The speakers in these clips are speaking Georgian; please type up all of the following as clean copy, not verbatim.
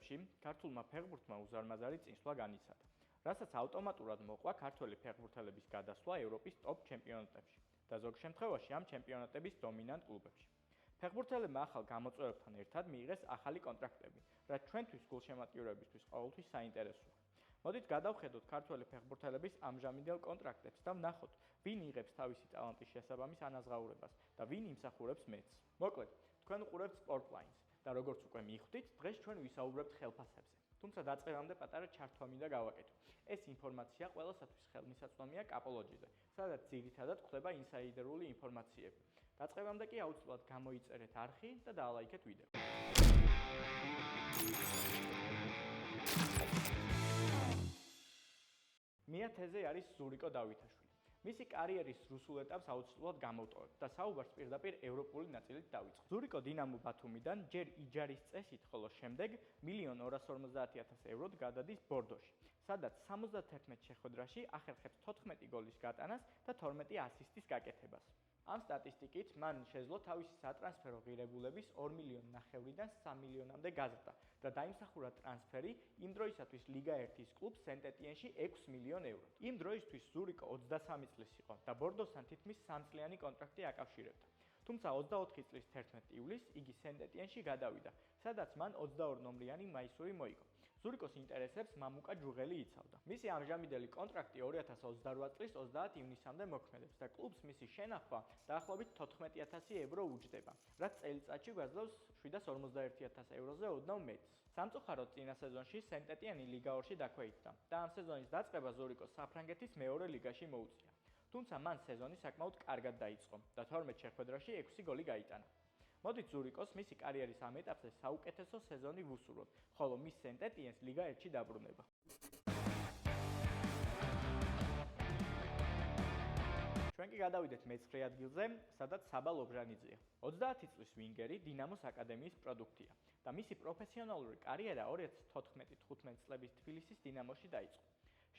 წლებში ქართულმა ფეხბურთმა უზარმაზარი წინსვლა განიცადა, რასაც ავტომატურად მოყვა ქართველი ფეხბურთელების გადასვლა ევროპის ტოპ ჩემპიონატებში და ზოგ შემთხვევაში ამ ჩემპიონატების დომინანტ კლუბებში. ფეხბურთელებმა ახალ გამოწვევებთან ერთად მიიღეს ახალი კონტრაქტები, რაც ჩვენთვის გულშემატკივრებისთვის ყოველთვის საინტერესოა. მოდით გადავხედოთ ქართველი ფეხბურთელების ამჟამინდელ კონტრაქტებს და ვნახოთ, ვინ იღებს თავისი ტალანტის შესაბამის ანაზღაურებას და ვინ იმსახურებს მეტს. მოკლედ, თქვენ უყურებთ Sportlines და როგორც უკვე მიხვდით, დღეს ჩვენ ვისაუბრებთ ხელფასებზე. თუმცა დაწყებამდე პატარა ჩართვა მინდა გავაკეთო. ეს ინფორმაცია ყველასათვის ხელმისაწვდომია კაპოლოჯიზე, სადაც ძირითადად გვხვდება ინსაიდერული ინფორმაციები. დაწყებამდე კი აუცილებლად გამოიწერეთ არხი და დაალაიქეთ ვიდეო. მეათეზე არის ზურიკო დავითაშვილი. მისი კარიერის რუსულ ეტაპს აუცილებლად გამოვტოვებთ და საუბარს პირდაპირ ევროპული ნაწილით დავიწყებთ. ზურიკო დინამო ბათუმიდან ჯერ იჯარის წესით, ხოლო შემდეგ 1.250.000 ევროდ გადადის ბორდოში, სადაც 71 შეხვედრაში ახერხებს 14 გოლის გატანას და 12 ასისტის გაკეთებას. ამ სტატისტიკით მან შეძლო თავისი სატრანსფერო ღირებულების 2,5 მილიონიდან 3 მილიონამდე გაზრდა და დაიმსახურა ტრანსფერი იმ დროისათვის ლიგა 1-ის კლუბ სენტ-ეტიენში 6 მილიონ ევროდ. იმ დროისთვის ზურიკო 23 წლის იყო და ბორდოსთან თითქმის 3 წლიანი კონტრაქტი აკავშირებდა. თუმცა 24 წლის 11 ივლისს იგი სენტ-ეტიენში გადავიდა, სადაც მან 22 ნომრიანი მაისური მოიგო. ზურიკოს ინტერესებს მამუკა ჯუღელი იცავდა. მისი ამჟამინდელი კონტრაქტი 2028 წლის 30 ივნისამდე მოქმედებს და კლუბს მისი შენახვა დაახლოებით 14,000 евро უჯდება, რაც წელიწადში გვაძლევს 751,000 ევროზე ოდნავ მეტს. სამწუხაროდ წინა სეზონში სენტ-ეტიენი ლიგა 2-ში დაქვეითდა და ამ სეზონის დაწყება ზურიკოს საფრანგეთის მეორე ლიგაში მოუწია. თუმცა მან სეზონი საკმაოდ კარგად დაიწყო და 12 შეხვედრაში 6 გოლი გაიტანა. მოდით ზურიკოს მისი კარიერის ამ ეტაპზე საუკეთესო სეზონი ვუსურვოთ, ხოლო მის სენტ-ეტიენს ლიგა 1-ში დაბრუნება. ჩვენ კი გადავიდეთ მე-9 ადგილზე, სადაც საბა ლობჟანიძეა. 30 წლის ვინგერი დინამოს აკადემიის პროდუქტია და მისი პროფესიონალური კარიერა 2014-15 წლების თბილისის დინამოში დაიწყო.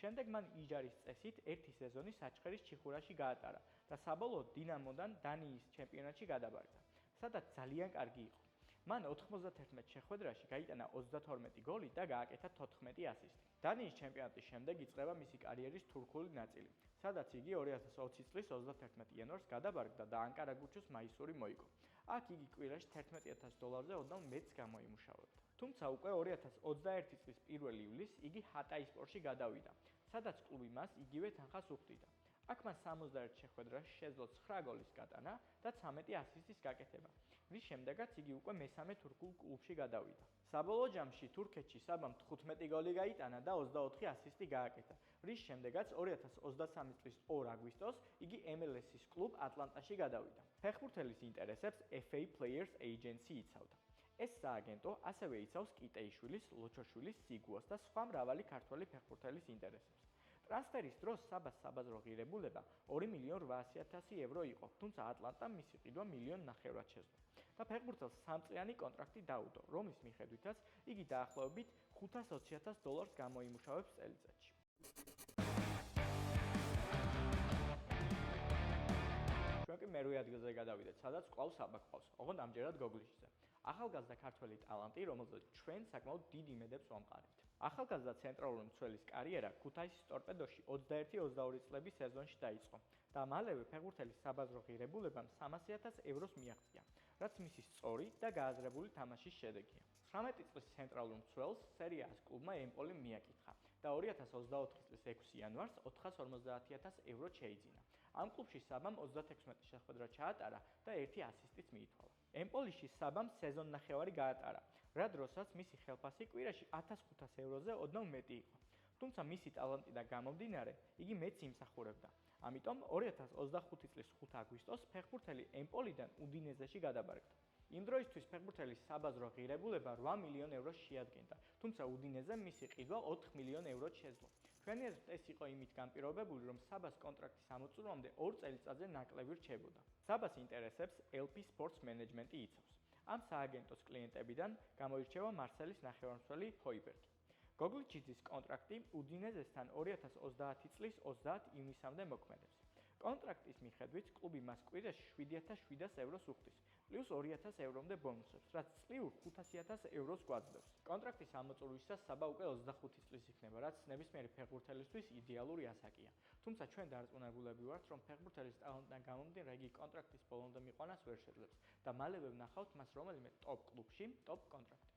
შემდეგ მან იჯარის წესით ერთი სეზონი საჩხერის ჩიხურაში გაატარა და საბოლოოდ დინამოდან დანიის ჩემპიონატში გადაბარგდა, სადაც ძალიან კარგი იყო. მან 91 შეხვედრაში გაიტანა 32 გოლი და გააკეთა 14 ასისტი. დანიის ჩემპიონატის შემდეგ იწყება მისი კარიერის თურქული ნაწილი, სადაც იგი 2020 წლის 31 იანვარს გადაბარგდა და ანკარაგუჩუს მაისური მოიგო. აქ იგი კვირაში $11,000-ზე ოდნავ მეტს გამოიმუშავებდა. თუმცა უკვე 2021 წლის 1 ივლისს იგი ჰატაისპორში გადავიდა, სადაც კლუბი მას იგივე თანხას უხდიდა. აქ მან 61 შეხვედრაში შეძლო 9 გოლის გატანა და 13 ასისტის გაკეთება, რის შემდეგაც იგი უკვე მესამე თურქულ კლუბში გადავიდა. საბოლოო ჯამში თურქეთში საბამ 15 გოლი გაიტანა და 24 ასისტი გააკეთა, რის შემდეგაც 2023 წლის 2 აგვისტოს იგი MLS-ის კლუბ ატლანტაში გადავიდა. ფეხბურთელის ინტერესებს FA Players Agency იცავდა. ეს სააგენტო ასევე იცავს კიტეიშვილის, ლოჩოშვილის, სიგუას და სხვა მრავალი ქართველი ფეხბურთელის ინტერესებს. ტრანსფერის დროს საბას საბაზრო ღირებულება 2,800,000 евро იყო, თუმცა ატლანტამ მისი ყიდვა 1,5 მილიონად შეძლო და ფეხბურთელს 3 წლიანი კონტრაქტი დაუდო, რომლის მიხედვითაც იგი დაახლოებით $520,000 გამოიმუშავებს წელიწადში. ჩვენ კი მე-8 ადგილზე გადავიდეთ, სადაც კვლავ საბა ყავს, ოღონდ ამჯერად გოგლიჩზე. ახალგაზრდა ქართველი ტალანტი, რომელზეც ჩვენ საკმაოდ დიდ იმედებს ვამყარებთ. ახალგაზრდა ცენტრალური მცველის კარიერა ქუთაისის ტორპედოში 21-22 წლების სეზონში დაიწყო და მალევე ფეხბურთელის საბაზრო ღირებულებამ 300,000 ევროს მიაღწია, რაც მისი სწორი და გააზრებული თამაშის შედეგია. 19 წლის ცენტრალურ მცველს სერია A-ს კლუბმა ემპოლიმ მიაკითხა და 2024 წლის 6 იანვარს 450,000 ევროდ შეიძინა. ამ კლუბში საბამ 36 შეხვედრა ჩაატარა და 1 ასისტიც მიითვალა. ემპოლიში საბამ სეზონნახევარი გაატარა, რა დროსაც მისი ხელფასი კვირაში 1,500 ევროზე ოდნავ მეტი იყო. თუმცა მისი ტალანტიდან გამომდინარე, იგი მეტს იმსახურებდა. ამიტომ 2025 წლის 5 აგვისტოს ფეხბურთელი ემპოლიდან უდინეზეში გადაბარგდა. იმ დროისთვის ფეხბურთელის საბაზრო ღირებულება 8 მილიონ ევროს შეადგენდა, თუმცა უდინეზემ მისი ყიდვა 4 მილიონ ევროდ შეძლო. ჩვენიერთ ეს იყო იმით განპირობებული, რომ საბას კონტრაქტის ამოწურვამდე 2 წელიწადზე ნაკლები რჩებოდა. საბას ინტერესებს LP Sports Management იცავს. ამ სააგენტოს კლიენტებიდან გამოირჩევა მარსელის ნახევარმცველი ჰოიბერგი. გოგლიჩიძის კონტრაქტი უდინეზესთან 2030 წლის 30 ივნისამდე მოქმედებს. კონტრაქტის მიხედვით კლუბი მას კვირაში 7,700 ევროს უხდის, პლუს 2000 ევრომდე ბონუსებს, რაც წლიურ 500,000 ევროს გვაძლევს. კონტრაქტის ამოწურვისას საბა უკვე 25 წლის იქნება, რაც ნებისმიერი ფეხბურთელისთვის იდეალური ასაკია. თუმცა ჩვენ დარწმუნებულები ვართ, რომ ფეხბურთელის ტალანტიდან გამომდინარე იგი კონტრაქტის ბოლომდე მიყვანას ვერ შეძლებს და მალევე ვნახავთ მას რომელიმე ტოპ კლუბში, ტოპ კონტრაქტით.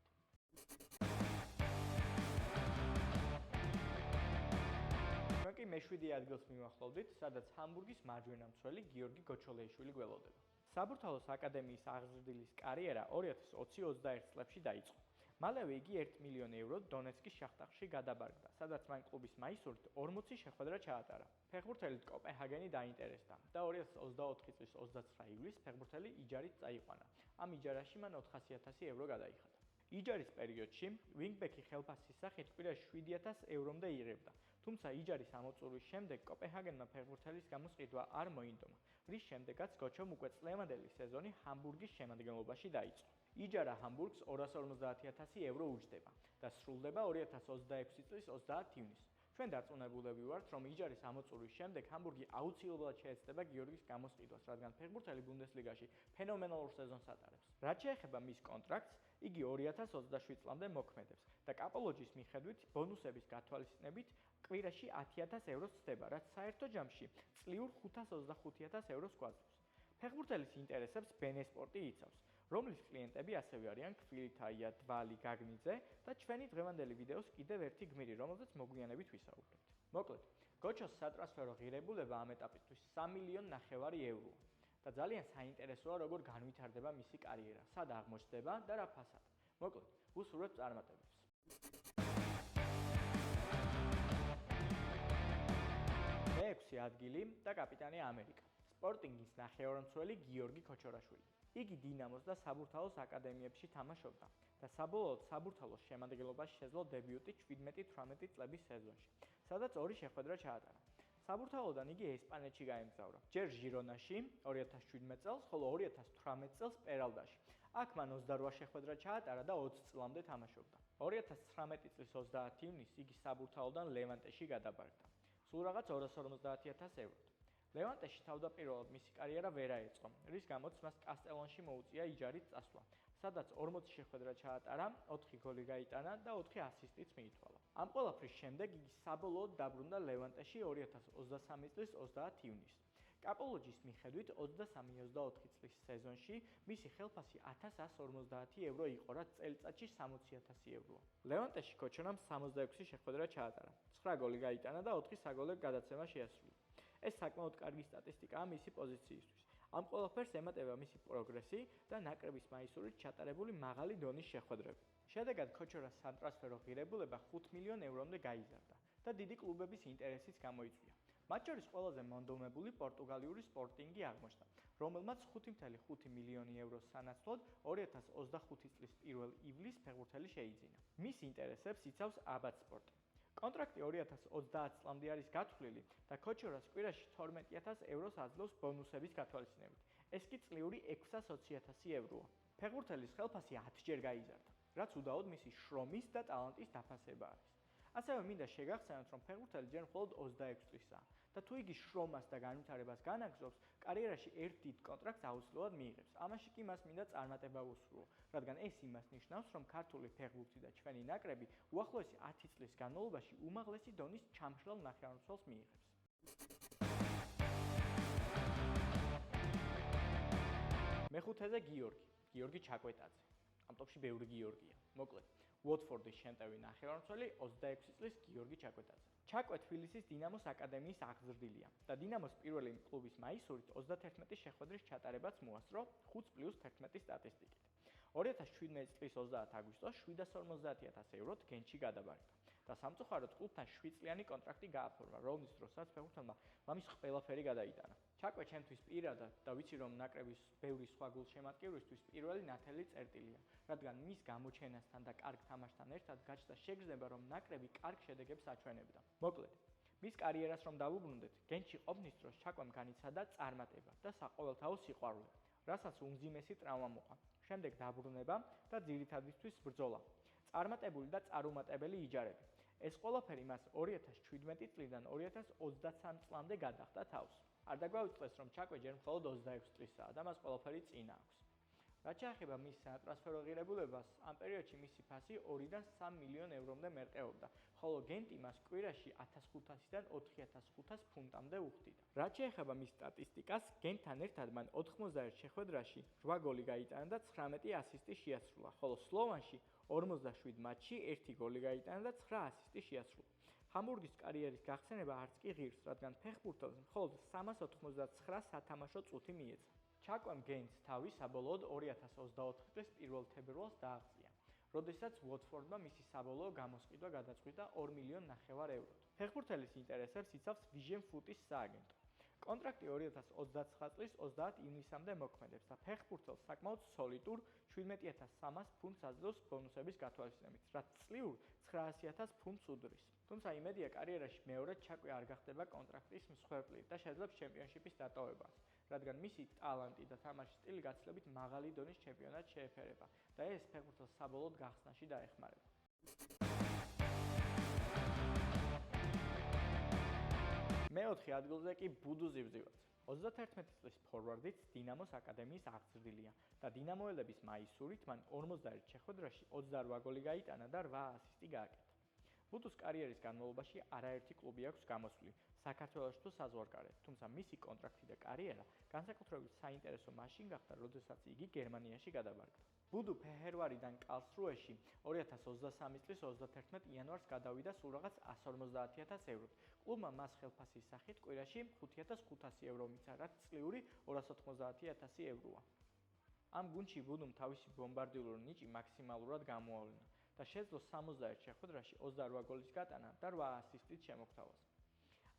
ჩვენ კი მე-7 ადგილს მივახლოვდით, სადაც ჰამბურგის მარჯვენა მცველი გიორგი გოჩოლეიშვილი გველოდება. საბურთალოს აკადემიის აღზრდილის კარიერა 2020-21 წლებში დაიწყო. მალევე იგი 1 მილიონი ევროდ დონეცკის შახტარში გადაბარგდა, სადაც მან კლუბის მაისურით 40 შეხვედრა ჩაატარა. ფეხბურთელით კოპენჰაგენი დაინტერესდა და 2024 წლის 29 ივლისს ფეხბურთელი იჯარით წაიყვანა. ამ იჯარაში მან 400,000 евро გადაიხადა. იჯარის პერიოდში ვინგბექი ხელფასის სახით კვირაში 7,000 ევრომდე იღებდა. თუმცა იჯარის ამოწურვის შემდეგ კოპენჰაგენმა ფეხბურთელის გამოსყიდვა არ მოინდომა, რის შემდეგაც გოჩომ უკვე წლევანდელი სეზონი ჰამბურგის შემადგენლობაში დაიწყო. იჯარა ჰამბურგს 250,000 евро უჯდება და სრულდება 2026 წლის 30 ივნისს. ჩვენ დარწმუნებულები ვართ, რომ იჯარის ამოწურვის შემდეგ ჰამბურგი აუცილებლად შეეცდება გიორგის გამოსყიდვას, რადგან ფეხბურთელი ბუნდესლიგაში ფენომენალურ სეზონს ატარებს. რაც შეეხება მის კონტრაქტს, იგი 2027 წლამდე მოქმედებს და კაპოლოჯის მიხედვით ბონუსების გათვალისწინებით კვირაში 10,000 ევროს ცდება, რაც საერთო ჯამში წლიურ 525,000 ევროს გვაძლევს. ფეხბურთელის ინტერესებს ბენესპორტი იცავს, რომლის კლიენტები ასევე არიან ქვილითაია, დვალი, გაგნიძე და ჩვენი დღევანდელი ვიდეოს კიდევ ერთი გმირი, რომელზეც მოგვიანებით ვისაუბრებთ. მოკლედ, გოჩოს სატრანსფერო ღირებულება ამ ეტაპისთვის 3,5 მილიონი ევროა და ძალიან საინტერესოა, როგორ განვითარდება მისი კარიერა, სად აღმოჩნდება და რა ფასად. მოკლედ, უსურვებთ წარმატებებს. მე-6 ადგილი და კაპიტანი ამერიკა. სპორტინგის ნახევარმცველი გიორგი ქოჩორაშვილი. იგი დინამოს და საბურთალოს აკადემიებში თამაშობდა და საბოლოოდ საბურთალოს შემადგენლობაში შეძლო დებიუტი 17-18 წლების სეზონში, სადაც 2 შეხვედრა ჩაატარა. საბურთალოდან იგი ესპანეთში გაემგზავრა, ჯერ ჟირონაში 2017 წელს, ხოლო 2018 წელს პერალდაში. აქ მან 28 შეხვედრა ჩაატარა და 20 წლამდე თამაშობდა. 2019 წლის 30 ივნისს იგი საბურთალოდან ლევანტეში გადაბარგდა. სულ რაღაც 250,000 ევროდ. ლევანტეში თავდაპირველად მისი კარიერა ვერ აეწყო, რის გამოც მას კასტელონში მოუწია იჯარით წასვლა, სადაც 40 შეხვედრა ჩაატარა, 4 გოლი გაიტანა და 4 ასისტიც მიითვალა. ამ ყველაფრის შემდეგ იგი საბოლოოდ დაბრუნდა ლევანტეში 2023 წლის 30 ივნისს. კაპოლოჯის მიხედვით 23-24 წლის სეზონში მისი ხელფასი 1,150 евро იყო, რაც წელიწადში 60,000 ევროა. ლევანტეში ქოჩორამ 66 შეხვედრა ჩაატარა, 9 გოლი გაიტანა და 4 საგოლე გადაცემა შეასრულა. ეს საკმაოდ კარგი სტატისტიკაა მისი პოზიციისთვის. ამ ყველაფერს ემატება მისი პროგრესი და ნაკრების მაისურით ჩატარებული მაღალი დონის შეხვედრები. შედეგად ქოჩორას სატრანსფერო ღირებულება 5 მილიონ ევრომდე გაიზარდა და დიდი კლუბების ინტერესიც გამოიწვია. მათ შორის ყველაზე მონდომებული პორტუგალიური სპორტინგი აღმოჩნდა, რომელმაც 5,5 მილიონი ევროს სანაცვლოდ 2025 წლის 1 ივლისს ფეხბურთელი შეიძინა. მის ინტერესებს იცავს აბათ სპორტი. კონტრაქტი 2030 წლამდე არის გათვლილი და ქოჩორას კვირაში 12,000 ევროს აძლევს ბონუსების გათვალისწინებით. ეს კი წლიური 620,000 ევროა. ფეხბურთელის ხელფასი 10 ჯერ გაიზარდა, რაც უდაოდ მისი შრომის და ტალანტის დაფასება არის. ასევე მინდა შეგახსენოთ, რომ ფეხბურთელი ჯერ მხოლოდ 26 წლისაა და თუ იგი შრომას და განვითარებას განაგრძობს, კარიერაში ერთ დიდ კონტრაქტს აუცილებლად მიიღებს. ამაში კი მას მინდა წარმატება უსურვო, რადგან ეს იმას ნიშნავს, რომ ქართული ფეხბურთი და ჩვენი ნაკრები უახლოესი 10 წლის განმავლობაში უმაღლესი დონის ჩამშრალ ნახევარმცველს მიიღებს. მეხუთეზე გიორგი ჩაკვეტაძე. ამ ტოპში ბევრი გიორგია. მოკლედ, უოტფორდის შემტევი ნახევარმცველი 26 წლის გიორგი ჩაკვეტაძე. ჩაკვე თბილისის დინამოს აკადემიის აღზრდილია და დინამოს პირველი კლუბის მაისურით 31 შეხვედრის ჩატარებაც მოასწრო 5+11 სტატისტიკით. 2017 წლის 30 აგვისტოს 750,000 ევროთ გენჩი გადაბარგდა და სამწუხაროდ კლუბთან 7 წლიანი კონტრაქტი გააფორმა, რომლის დროსაც ფეხბურთელმა მამის ყველაფერი გადაიტანა. ჩაკვე ჩემთვის პირადად და ვიცი რომ ნაკრების ბევრი სხვა გულშემატკივრისთვის პირველი ნათელი წერტილია, რადგან მის გამოჩენასთან და კარგ თამაშთან ერთად გაჩნდა შეგრძნება, რომ ნაკრები კარგ შედეგებს აჩვენებდა. მოკლედ, მის კარიერას რომ დავუბრუნდეთ, გენჩი ყოფნის დროს ჩაკვემ განიცადა წარმატება და საყოველთაო სიყვარული, რასაც უმძიმესი ტრავმა მოყვა. შემდეგ დაბრუნება და ძირითადისთვის ბრძოლა. წარმატებული და წარუმატებელი იჯარები. ეს ყველაფერი მას 2017 წლიდან 2023 წლამდე გადახდა თავს. არ დაგვაუწყდეს, რომ ჩაკვე ჯერ მხოლოდ 26 წლისაა და მას ყველაფერი წინ აქვს. რაც შეეხება მის სატრანსფერო ღირებულებას, ამ პერიოდში მისი ფასი 2-დან 3 მილიონ ევრომდე მერყეობდა, ხოლო გენტი მას კვირაში 1500-დან 4500 ფუნტამდე უხდიდა. რაც შეეხება მის სტატისტიკას, გენტთან ერთად მან 91 შეხვედრაში 8 გოლი გაიტანა და 19 ასისტი შეასრულა, ხოლო სლოვანში 47 მატჩში 1 გოლი გაიტანა და 9 ასისტი შეასრულა. ჰამბურგის კარიერის გახსენება არც კი ღირს, რადგან ფეხბურთელს მხოლოდ 399 სათამაშო წუთი მიეცა. ჩაკვამ გენტს თავი საბოლოოდ 2024 წლის 1 თებერვალს დააღწია, როდესაც უოტფორდმა მისი საბოლოო გამოსყიდვა გადაწყვიტა 2,5 მილიონ ევროდ. ფეხბურთელის ინტერესებს იცავს Vision Foot-ის სააგენტო. კონტრაქტი 2029 წლის 30 ივნისამდე მოქმედებს და ფეხბურთელს საკმაოდ სოლიდურ 17,300 ფუნტს აძლევს ბონუსების გათვალისწინებით, რაც წლიურ 900,000 ფუნტს უდრის. თუმცა იმედია კარიერაში მეორედ ჩაკვი არ გახდება კონტრაქტის მსხვერპლი და შეძლებს ჩემპიონშიპის დატოვებას, რადგან მისი ტალანტი და თამაშის სტილი გაცილებით მაღალი დონის ჩემპიონატს შეეფერება და ეს ფეხბურთელს საბოლოოდ გახსნაში დაეხმარება. მეოთხე ადგილზე კი ბუდუ ზივზივაძე. 31 წლის ფორვარდიც დინამოს აკადემიის აღზრდილია და დინამოელების მაისურით მან 41 შეხვედრაში 28 გოლი გაიტანა და 8 ასისტი გააკეთა. ბუდუს კარიერის განმავლობაში არაერთი კლუბი აქვს გამოსვლი, საქართველოში თუ საზღვარგარეთ, თუმცა მისი კონტრაქტი და კარიერა განსაკუთრებით საინტერესო მაშინ გახდა, როდესაც იგი გერმანიაში გადაბარგდა. ბუდუ ფეჰერვარიდან კარლსრუეში 2023 წლის 31 იანვარს გადავიდა სულ რაღაც 150,000 ევროდ. კლუბმა მას ხელფასის სახით კვირაში 5,500 евро მიცა, რაც წლიური 290,000 ევროა. ამ გუნდში ბუდუმ თავისი ბომბარდირული ნიჭი მაქსიმალურად გამოავლინა და შეძლო 61 შეხვედრაში 28 გოლის გატანა და 8 ასისტით შემოგთავაზა.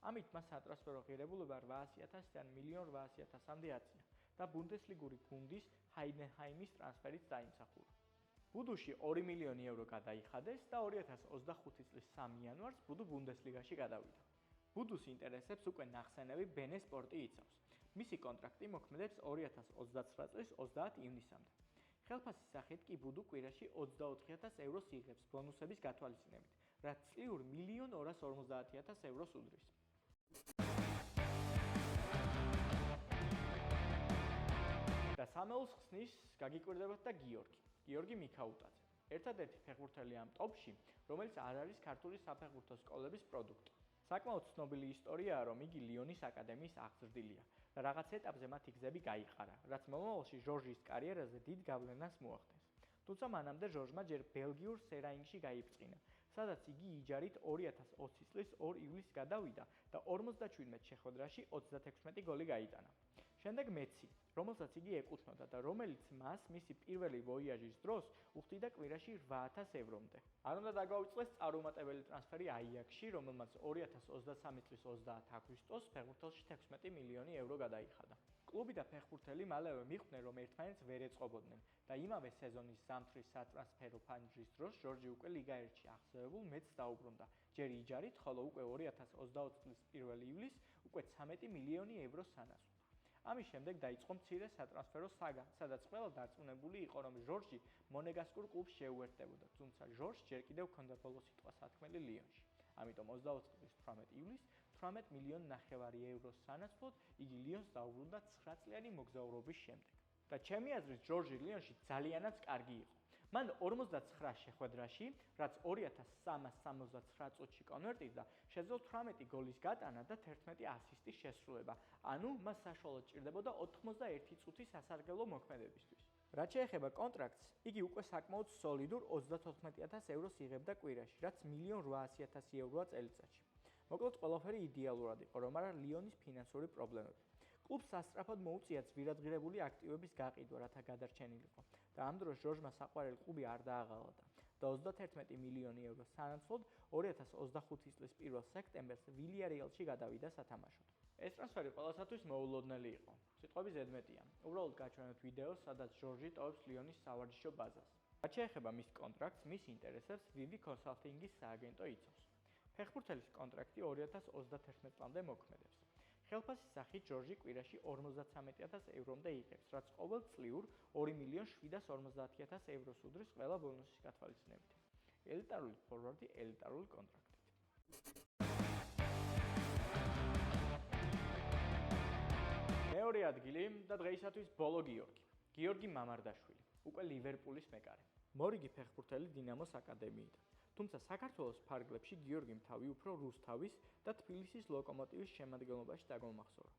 ამით მას სატრანსფერო ღირებულება 800,000-დან 1,800,000-მდე აწია და ბუნდესლიგური გუნდის ჰაიდენჰაიმის ტრანსფერით დაიმსახურა. ბუდუში 2 მილიონი евро გადაიხადეს და 2025 წლის 3 იანვარს ბუდუ ბუნდესლიგაში გადავიდა. ბუდუს ინტერესებს უკვე ნახსენები ბენე სპორტი იცავს. მისი კონტრაქტი მოქმედებს 2029 წლის 30 ივნისამდე. ხელფასის სახით კი ბუდუ კვირაში 24,000 ევროს იღებს ბონუსების გათვალისწინებით, რაც წლიურ 1,250,000 ევროს უდრის. და სამეულს ხსნის გაგიკვირდებათ და გიორგი მიქაუტაძე. ერთადერთი ფეხბურთელი ამ ტოპში, რომელიც არ არის ქართული საფეხბურთო სკოლების პროდუქტი. საკმაოდ ცნობილი ისტორიაა, რომ იგი ლიონის აკადემიის აღზრდილია და რაღაც ეტაპზე მათი გზები გაიყარა, რაც მომავალში ჟორჟის კარიერაზე დიდ გავლენას მოახდენს. თუმცა მანამდე ჟორჟმა ჯერ ბელგიურ სერაინგში გაიბრწყინა, სადაც იგი იჯარით 2020 წლის 2 ივლისს გადავიდა და 57 შეხვედრაში 36 გოლი გაიტანა. შემდეგ მეცი, რომელსაც იგი ეკუთვნოდა და რომელიც მას მისი პირველი ვოიაჟის დროს უხდიდა კვირაში 8,000 ევრომდე. არ უნდა დაგვაუწყდეს წარუმატებელი ტრანსფერი აიაქსში, რომელმაც 2023 წლის 30 აგვისტოს ფეხბურთელში 16 მილიონი евро გადაიხადა. კლუბი და ფეხბურთელი მალევე მიხვდნენ, რომ ერთმანეთს ვერ ეწყობოდნენ და იმავე სეზონის ზამთრის სატრანსფერო ფანჯრის დროს ჟორჟი უკვე ლიგა 1-ში აღზევებულ მეცს დაუბრუნდა, ჯერ იჯარით, ხოლო უკვე 2020 წლის 1 ივლისს უკვე 13 მილიონი ევროს სანაცვლოდ. ამის შემდეგ დაიწყო მცირე სატრანსფერო საგა, სადაც ყველა დარწმუნებული იყო, რომ ჟორჟი მონეგასკურ კლუბს შეუერთდებოდა, თუმცა ჟორჟს ჯერ კიდევ ჰქონდა ბოლო სიტყვა სათქმელი ლიონში. ამიტომ 24 წლის 18 ივლისს 18 მილიონი ევროს სანაცვლოდ იგი ლიონს დაუბრუნდა 9 წლიანი მოგზაურობის შემდეგ. და ჩემი აზრით ჟორჟი ლიონში ძალიანაც კარგი იყო. მან 59 შეხვედრაში, რაც 2369 წუთში კონვერტირდა, შეძლო 18 გოლის გატანა და 11 ასისტის შესრულება. ანუ მას საშუალოდ ჭირდებოდა 81 წუთი სასარგებლო მოქმედებისთვის. რაც შეეხება კონტრაქტს, იგი უკვე საკმაოდ სოლიდურ 34,000 ევროს იღებდა კვირაში, რაც 1,800,000 ევროა წელიწადში. მოკლედ ყველაფერი იდეალურად იყო, რომ არა ლიონის ფინანსური პრობლემები. კლუბს სასწრაფოდ მოუწია ძვირადღირებული აქტივების გაყიდვა, რათა გადარჩენილიყო და ამ დროს ჟორჟმა საყვარელი კლუბი არ დააღალატა და 31 მილიონი ევროს სანაცვლოდ 2025 წლის 1 სექტემბერს ვილიარეალში გადავიდა სათამაშოდ. ეს ტრანსფერი ყველასათვის მოულოდნელი იყო. სიტყვები ზედმეტია. უბრალოდ გაჩვენოთ ვიდეო, სადაც ჟორჟი ტოვებს ლიონის სავარჯიშო ბაზას. რაც შეეხება მის კონტრაქტს, მის ინტერესებს VV კონსალტინგის სააგენტო იცავს. ფეხბურთელის კონტრაქტი 2031 წლამდე მოქმედებს. ხელფასის სახით ჟორჟი კვირაში 53,000 ევრომდე იღებს, რაც ყოველ წლიურ 2,750,000 ევროს უდრის ყველა ბონუსის გათვალისწინებით. ელიტარული ფორვარდი ელიტარული კონტრაქტით. მეორე ადგილი და დღეისათვის ბოლო გიორგი მამარდაშვილი. უკვე ლივერპულის მეკარე. მორიგი ფეხბურთელი დინამოს აკადემიიდან. თუმცა საქართველოს ფარგლებში გიორგიმ თავი უფრო რუსთავის და თბილისის ლოკომოტივის შემადგენლობაში დაგმახსოვრა.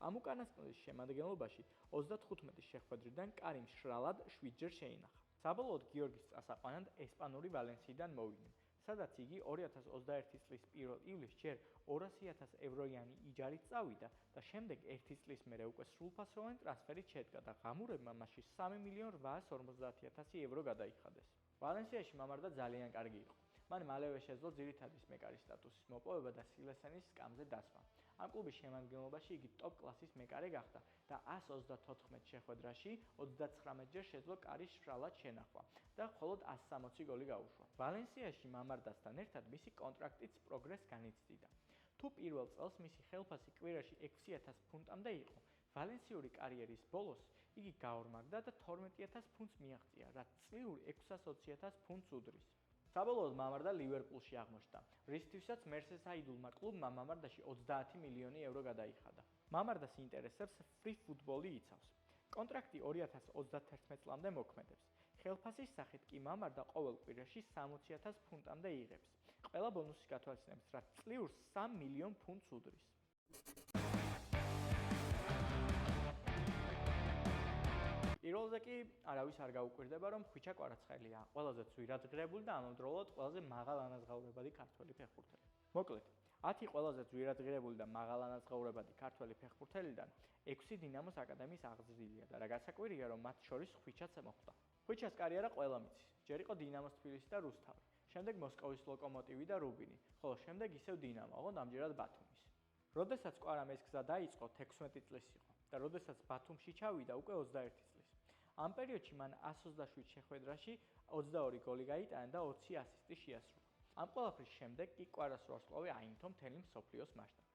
ამ უკანასკნელის შემადგენლობაში 35 შეხვედრიდან კარიმ შრალად 7-ჯერ შეინახა. საბოლოოდ გიორგის წასაყვანად ესპანური ვალენსიიდან მოვიდნენ, სადაც იგი 2021 წლის 1 ივლისს ჯერ 200.000 ევროიანი იჯარით წავიდა და შემდეგ 1 წლის მერე უკვე სრულფასოვანი ტრანსფერით შედგა და ღამურებმა მასში 3.850.000 евро გადაიხადეს. ვალენსიაში მამარდა ძალიან კარგი იყო. მან მალევე შეძლო ძირითადის მეკარის სტატუსის მოპოვება და სილესენის სკამზე დასვა. ამ კლუბის შემადგენლობაში იგი ტოპ კლასის მეკარე გახდა და 134 შეხვედრაში 39-ჯერ შეძლო კარის შრალად შენახვა და მხოლოდ 160 გოლი გაუშვა. ვალენსიაში მამარდასთან ერთად მისი კონტრაქტიც პროგრესს განიცდიდა. თუ პირველ წელს მისი ხელფასი კვირაში 6.000 ფუნტამდე იყო, ვალენსიური კარიერის ბოლოს იგი გაორმაგდა და 12.000 ფუნტს მიაღწია, რაც წლიურ 620.000 ფუნტს უდრის. საბოლოოდ მამარდა ლივერპულში აღმოჩნდა, რისთვისაც მერსესაიდულმა კლუბმა მამარდაში 30 მილიონი евро გადაიხადა. მამარდას ინტერესებს ფრი ფუტბოლი იცავს. კონტრაქტი 2031 წლამდე მოქმედებს. ხელფასის სახით კი მამარდა ყოველ კვირაში 60.000 ფუნტამდე იღებს. ყველა ბონუსის გათვალისწინებს, რაც წლიურ 3 მილიონ ფუნტს უდრის. პირველზე კი არავის არ გაუკვირდება, რომ ხვიჩა კვარაცხელია, ყველაზე ძვირადღირებული და ამავდროულად ყველაზე მაღალ ანაზღაურებადი ქართველი ფეხბურთელი. მოკლედ, 10 ყველაზე ძვირადღირებული და მაღალ ანაზღაურებადი ქართველი ფეხბურთელიდან 6 დინამოს აკადემიის აღზრდილია და რა გასაკვირია, რომ მათ შორის ხვიჩაც მოხვდა. ხვიჩას კარიერა ყველა მიცის. ჯერ იყო დინამოს თბილისი და რუსთავი, შემდეგ მოსკოვის ლოკომოტივი და რუბინი, ხოლო შემდეგ ისევ დინამო, ოღონდ ამჯერად ბათუმის. როდესაც კვარამ ეს გზა დაიწყო, 16 წლის იყო და როდესაც ბათუმში ჩავიდა, უკვე 21 წლის. ამ პერიოდში მან 127 შეხვედრაში 22 გოლი გაიტანა და 20 ასისტი შეასრულა. ამ ყველაფრის შემდეგ კი კვარას ვარსკვლავი აინთო მთელი მსოფლიოს მასშტაბით.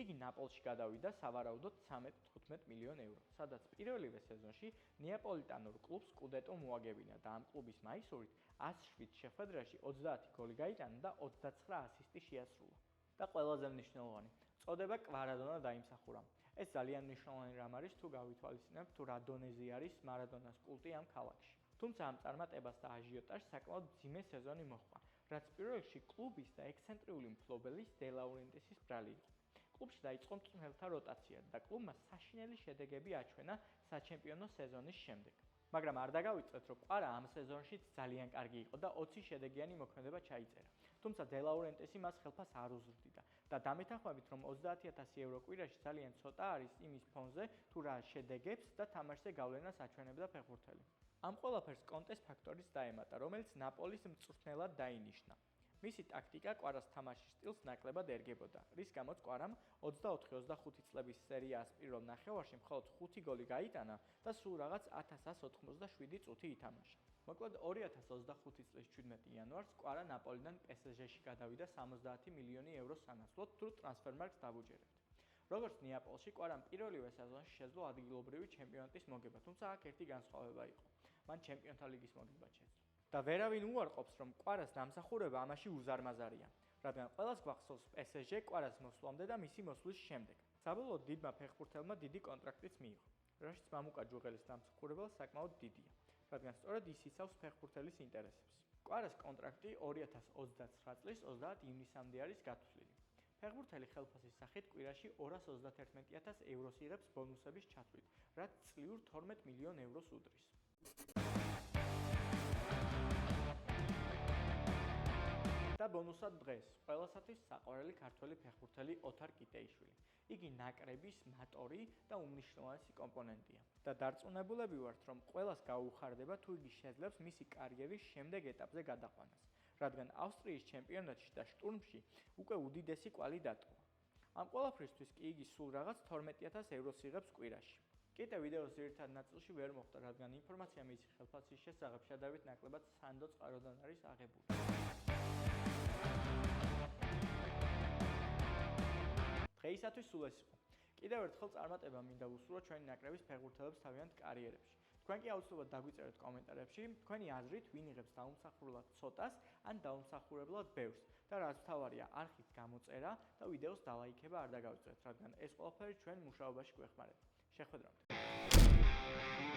იგი ნაპოლში გადავიდა სავარაუდოდ 13-15 მილიონ евро, სადაც პირველივე სეზონში ნეაპოლიტანურ კლუბს სკუდეტო მოაგებინა და ამ კლუბის მაისურით 107 შეხვედრაში 30 გოლი გაიტანა და 29 ასისტი შეასრულა. და ყველაზე მნიშვნელოვანი, წოდება კვარადონა დაიმსახურა. ეს ძალიან მნიშვნელოვანი რამ არის, თუ გავითვალისწინებთ, თუ რა დონეზე არის მარადონას კულტი ამ ქალაქში. თუმცა ამ წარმატებას და აჟიოტაჟს საკმაოდ მძიმე სეზონი მოჰყვა, რაც პირველ რიგში კლუბის და ექსცენტრიული მფლობელის დე ლაურენტისის ბრალი იყო. კლუბში დაიწყო მწვრთნელთა როტაცია და კლუბმა საშინელი შედეგები აჩვენა საჩემპიონო სეზონის შემდეგ. მაგრამ არ დაგავიწყეთ, რომ კვარა ამ სეზონშიც ძალიან კარგი იყო და 20 შედეგიანი მოქმედება ჩაიწერა. თუმცა დე ლაურენტისი მას ხელფასს არ უზრდიდა და დამეთანხმებით, რომ 30.000 евро კვირაში ძალიან ცოტა არის იმის ფონზე, თუ რა შედეგებს და თამაშზე გავლენას აჩვენებდა ფეხბურთელი. ამ ყველაფერს კონტეს ფაქტორიც დაემატა, რომელიც ნაპოლის მწვრთნელად დაინიშნა. მისი ტაქტიკა კვარას თამაშის სტილს ნაკლებად ერგებოდა, რის გამოც კვარამ 24-25 წლების სერიას პირველ ნახევარში მხოლოდ 5 გოლი გაიტანა და სულ რაღაც 1187 წუთი ითამაშა. მოკლედ 2025 წლის 17 იანვარს კვარა ნაპოლიდან PSG-ში გადავიდა 70 მილიონი евро სანაცვლოდ, თუ ტრანსფერმარკს დავუჯერებთ. როგორც ნეაპოლში, კვარამ პირველივე სეზონში შეძლო ადგილობრივი ჩემპიონატის მოგება, თუმცა აქ ერთი განსხვავება იყო. მან ჩემპიონთა ლიგის მოგება შეძლო. და ვერავინ უარყოფს, რომ კვარას დამსახურება ამაში უზარმაზარია, რადგან ყველას გვახსოვს PSG კვარას მოსვლამდე და მისი მოსვლის შემდეგ. საბოლოოდ დიდმა ფეხბურთელმა დიდი კონტრაქტიც მიიღო, რაშიც მამუკა ჯუღელის დამსახურება საკმაოდ დიდია, რადგან სწორედ ის იცავს ფეხბურთელის ინტერესებს. კვარას კონტრაქტი 2029 წლის 30 ივნისამდე არის გათვლილი. ფეხბურთელი ხელფასის სახით კვირაში 231.000 ევროს იღებს ბონუსების ჩათვლით, რაც წლიურ 12 მილიონ ევროს უდრის. და ბონუსად დღეს ყველასათვის საყვარელი ქართველი ფეხბურთელი ოთარ კიტეიშვილი. იგი ნაკრების მატორი და უმნიშვნელოვანესი კომპონენტია. და დარწმუნებულები ვართ, რომ ყველას გაუხარდება, თუ იგი შეძლებს მისი კარიერის შემდეგ ეტაპზე გადაყვანას, რადგან ავსტრიის ჩემპიონატში და შტურმში უკვე უდიდესი კვალი დატოვა. ამ ყველაფრისთვის კი იგი სულ რაღაც 12.000 ევროს იღებს კვირაში. კიტე ვიდეოს ძირითად ნაწილში ვერ მოხვდა, რადგან ინფორმაცია მისი ხელფასის შესახებ შედარებით ნაკლებად სანდო წყაროდან არის აღებული. დღეისათვის სულ ეს იყო. კიდევ ერთხელ წარმატება მინდა ვუსურვო ჩვენი ნაკრების ფეხბურთელებს თავიანთ კარიერებში. თქვენ კი აუცილებლად დაგვიწერეთ კომენტარებში თქვენი აზრით, ვინ იღებს დაუმსახურებლად ცოტას ან დაუმსახურებლად ბევრს და რაც მთავარია, არხით გამოწერა და ვიდეოს დალაიქება არ დაგავიწყდეთ, რადგან ეს ყველაფერი ჩვენ მუშაობაში გვეხმარება. შეხვედრამდე.